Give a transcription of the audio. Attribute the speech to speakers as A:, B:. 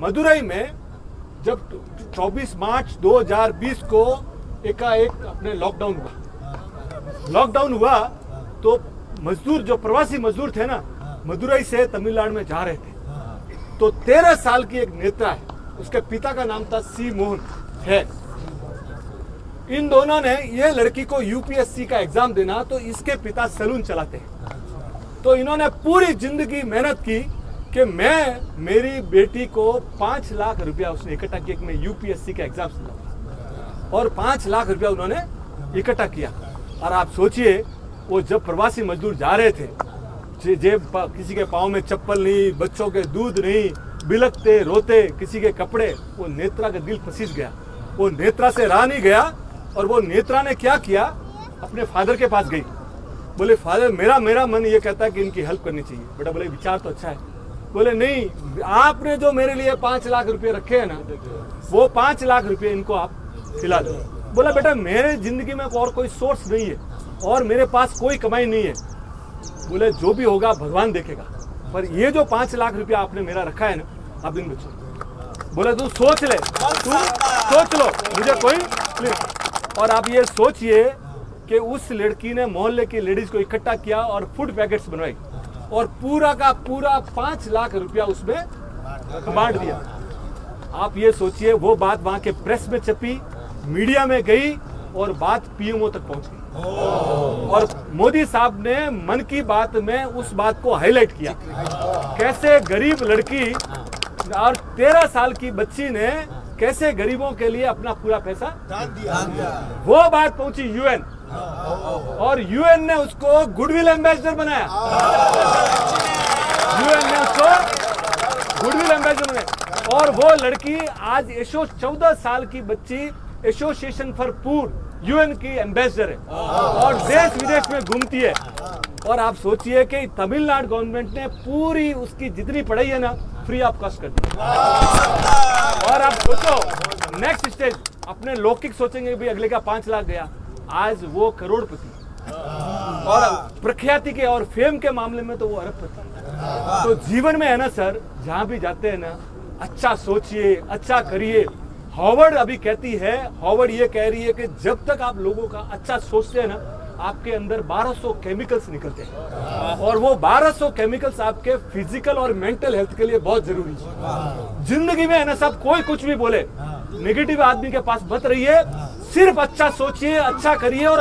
A: मदुरई में जब 24 मार्च 2020 को एकाएक अपने लॉकडाउन हुआ तो मजदूर जो प्रवासी मजदूर थे ना मदुरई से तमिलनाडु में जा रहे थे। तो 13 साल की एक नेता है, उसके पिता का नाम था सी मोहन है। इन दोनों ने ये लड़की को यूपीएससी का एग्जाम देना, तो इसके पिता सैलून चलाते हैं। तो इन्होंने पूरी जिंदगी मेहनत की कि मेरी बेटी को 5 लाख रुपया उसने इकट्ठा किया कि मैं यूपीएससी का एग्जाम दूंगा, और 5 लाख रुपया उन्होंने इकट्ठा किया। और आप सोचिए वो जब प्रवासी मजदूर जा रहे थे, किसी के पाँव में चप्पल नहीं, बच्चों के दूध नहीं, बिलखते रोते, किसी के कपड़े, वो नेत्रा का दिल फंसिस गया। वो नेत्रा से रहा नहीं गया, और वो नेत्रा ने क्या किया, अपने फादर के पास गई। बोले फादर मेरा मन ये कहता है कि इनकी हेल्प करनी चाहिए। बेटा बोले विचार तो अच्छा है। बोले नहीं, आपने जो मेरे लिए 5 लाख रुपए रखे हैं ना, वो 5 लाख रुपए इनको आप खिला दो। बोला बेटा मेरे जिंदगी में और कोई सोर्स नहीं है और मेरे पास कोई कमाई नहीं है। बोले जो भी होगा भगवान देखेगा, पर ये जो 5 लाख रुपया आपने मेरा रखा है ना, आप इन बच्चों। बोले तू सोच ले, तू सोच लो, मुझे कोई प्लीज। और आप ये सोचिए कि उस लड़की ने मोहल्ले की लेडीज को इकट्ठा किया और फूड पैकेट्स बनवाई, और पूरा का पूरा 5 लाख रुपया उसमें बांट दिया। आप ये सोचिए, वो बात वहां के प्रेस में छपी, मीडिया में गई, और बात पीएमओ तक पहुंच गई। और मोदी साहब ने मन की बात में उस बात को हाईलाइट किया, कैसे गरीब लड़की और 13 साल की बच्ची ने कैसे गरीबों के लिए अपना पूरा पैसा दान दिया। वो बात पहुंची यूएन, और यूएन ने उसको गुडविल एम्बेसडर बनाया। यूएन ने उसको गुडविल एम्बेसडर बनाया। और वो लड़की आज 14 साल की बच्ची एसोसिएशन फॉर पुअर यूएन की एम्बेसडर है, और देश विदेश में घूमती है। और आप सोचिए कि तमिलनाडु गवर्नमेंट ने पूरी उसकी जितनी पढ़ाई है ना फ्री ऑफ कॉस्ट कर दी। और आप सोचो नेक्स्ट स्टेज, अपने लौकिक सोचेंगे भी अगले का 5 लाख गया, आज वो करोड़पति, और प्रख्याति के और फेम के मामले में तो वो अरबपति। तो जीवन में है ना सर, जहां भी जाते हैं ना, अच्छा सोचिए, अच्छा करिए। हॉवर्ड अभी कहती है, हॉवर्ड ये कह रही है कि जब तक आप लोगों का अच्छा सोचते हैं ना, आपके अंदर 1200 केमिकल्स निकलते हैं, और वो 1200 केमिकल्स आपके फिजिकल और मेंटल हेल्थ के लिए बहुत जरूरी है। जिंदगी में है ना सब, कोई कुछ भी बोले, नेगेटिव आदमी के पास मत रहिए, सिर्फ अच्छा सोचिए, अच्छा करिए और